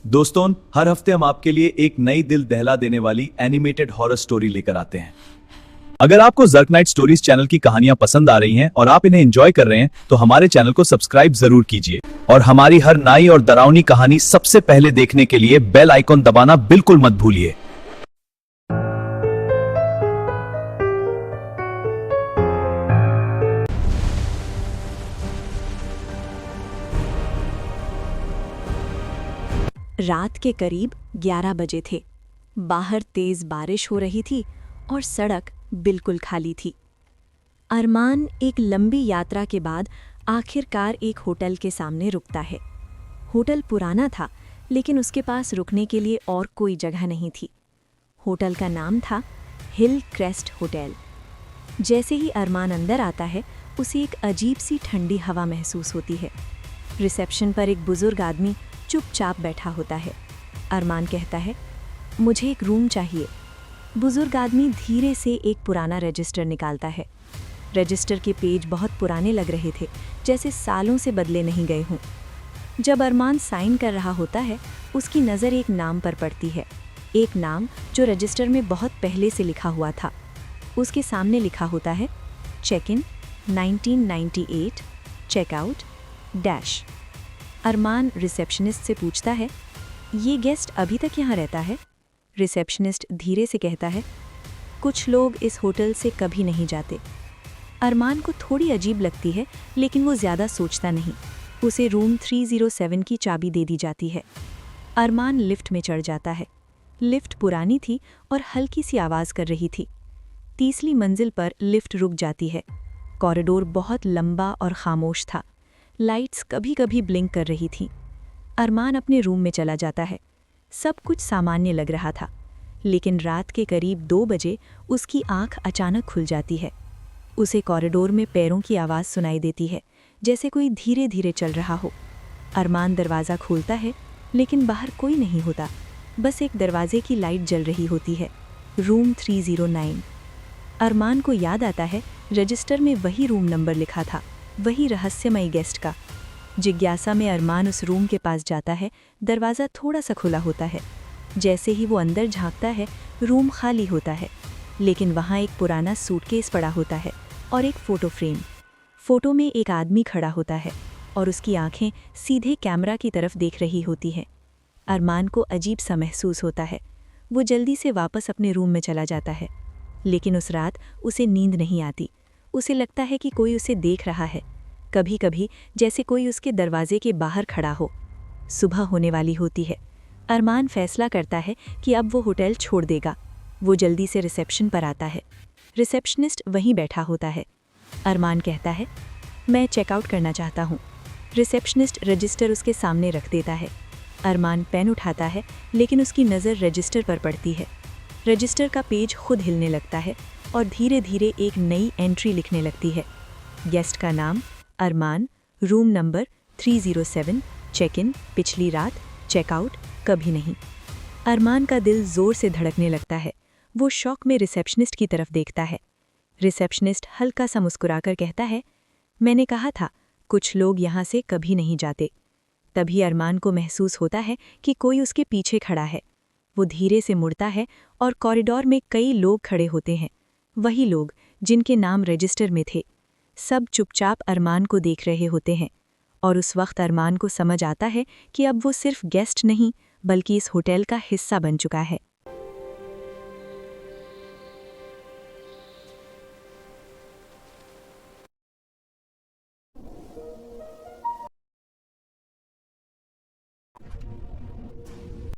दोस्तों, हर हफ्ते हम आपके लिए एक नई दिल दहला देने वाली एनिमेटेड हॉरर स्टोरी लेकर आते हैं। अगर आपको जर्क नाइट स्टोरीज चैनल की कहानियां पसंद आ रही हैं और आप इन्हें एंजॉय कर रहे हैं तो हमारे चैनल को सब्सक्राइब जरूर कीजिए और हमारी हर नई और डरावनी कहानी सबसे पहले देखने के लिए बेल आइकॉन दबाना बिल्कुल मत भूलिए। रात के करीब 11 बजे थे। बाहर तेज बारिश हो रही थी और सड़क बिल्कुल खाली थी। अरमान एक लंबी यात्रा के बाद आखिरकार एक होटल के सामने रुकता है। होटल पुराना था, लेकिन उसके पास रुकने के लिए और कोई जगह नहीं थी। होटल का नाम था हिल क्रेस्ट होटल। जैसे ही अरमान अंदर आता है, उसे एक अजीब सी ठंडी हवा महसूस होती है। रिसेप्शन पर एक बुजुर्ग आदमी चुपचाप बैठा होता है। अरमान कहता है, मुझे एक रूम चाहिए। बुजुर्ग आदमी धीरे से एक पुराना रजिस्टर निकालता है। रजिस्टर के पेज बहुत पुराने लग रहे थे, जैसे सालों से बदले नहीं गए हों। जब अरमान साइन कर रहा होता है, उसकी नज़र एक नाम पर पड़ती है। एक नाम जो रजिस्टर में बहुत पहले से लिखा हुआ था। उसके सामने लिखा होता है, check in 1998, checkout dash. Arman receptionist से पूछता है, ये गेस्ट अभी तक यहाँ रहता है? रिसेप्शनिस्ट धीरे से कहता है, कुछ लोग इस होटल से कभी नहीं जाते। अरमान को थोड़ी अजीब लगती है, लेकिन वो ज़्यादा सोचता नहीं। उसे रूम 307 की चाबी दे दी जाती है। अरमान लिफ्ट में चढ़ जाता है। लिफ्ट पुरानी थी और हल्की सी आवाज़ कर रही थी। तीसरी मंजिल पर लिफ्ट रुक जाती है। कॉरिडोर बहुत लंबा और खामोश था। लाइट्स कभी कभी ब्लिंक कर रही थीं। अरमान अपने रूम में चला जाता है। सब कुछ सामान्य लग रहा था, लेकिन रात के करीब 2 बजे उसकी आंख अचानक खुल जाती है। उसे कॉरिडोर में पैरों की आवाज़ सुनाई देती है, जैसे कोई धीरे धीरे चल रहा हो। अरमान दरवाज़ा खोलता है, लेकिन बाहर कोई नहीं होता। बस एक दरवाजे की लाइट जल रही होती है। रूम 309। अरमान को याद आता है, रजिस्टर में वही रूम नंबर लिखा था, वही रहस्यमयी गेस्ट का। जिज्ञासा में अरमान उस रूम के पास जाता है। दरवाज़ा थोड़ा सा खुला होता है। जैसे ही वो अंदर झांकता है, रूम खाली होता है, लेकिन वहाँ एक पुराना सूटकेस पड़ा होता है और एक फ़ोटो फ्रेम। फ़ोटो में एक आदमी खड़ा होता है और उसकी आंखें सीधे कैमरा की तरफ देख रही होती हैं। अरमान को अजीब सा महसूस होता है। वो जल्दी से वापस अपने रूम में चला जाता है, लेकिन उस रात उसे नींद नहीं आती। उसे लगता है कि कोई उसे देख रहा है, कभी कभी जैसे कोई उसके दरवाजे के बाहर खड़ा हो। सुबह होने वाली होती है। अरमान फैसला करता है कि अब वो होटल छोड़ देगा। वो जल्दी से रिसेप्शन पर आता है। रिसेप्शनिस्ट वहीं बैठा होता है। अरमान कहता है, मैं चेकआउट करना चाहता हूँ। रिसेप्शनिस्ट रजिस्टर उसके सामने रख देता है। अरमान पेन उठाता है, लेकिन उसकी नज़र रजिस्टर पर पड़ती है। रजिस्टर का पेज खुद हिलने लगता है और धीरे धीरे एक नई एंट्री लिखने लगती है। गेस्ट का नाम अरमान, रूम नंबर 307, चेक इन पिछली रात, चेकआउट कभी नहीं। अरमान का दिल जोर से धड़कने लगता है। वो शॉक में रिसेप्शनिस्ट की तरफ देखता है। रिसेप्शनिस्ट हल्का सा मुस्कुराकर कहता है, मैंने कहा था, कुछ लोग यहाँ से कभी नहीं जाते। तभी अरमान को महसूस होता है कि कोई उसके पीछे खड़ा है। वो धीरे से मुड़ता है और कॉरिडोर में कई लोग खड़े होते हैं, वही लोग जिनके नाम रजिस्टर में थे। सब चुपचाप अरमान को देख रहे होते हैं और उस वक्त अरमान को समझ आता है कि अब वो सिर्फ गेस्ट नहीं, बल्कि इस होटल का हिस्सा बन चुका है।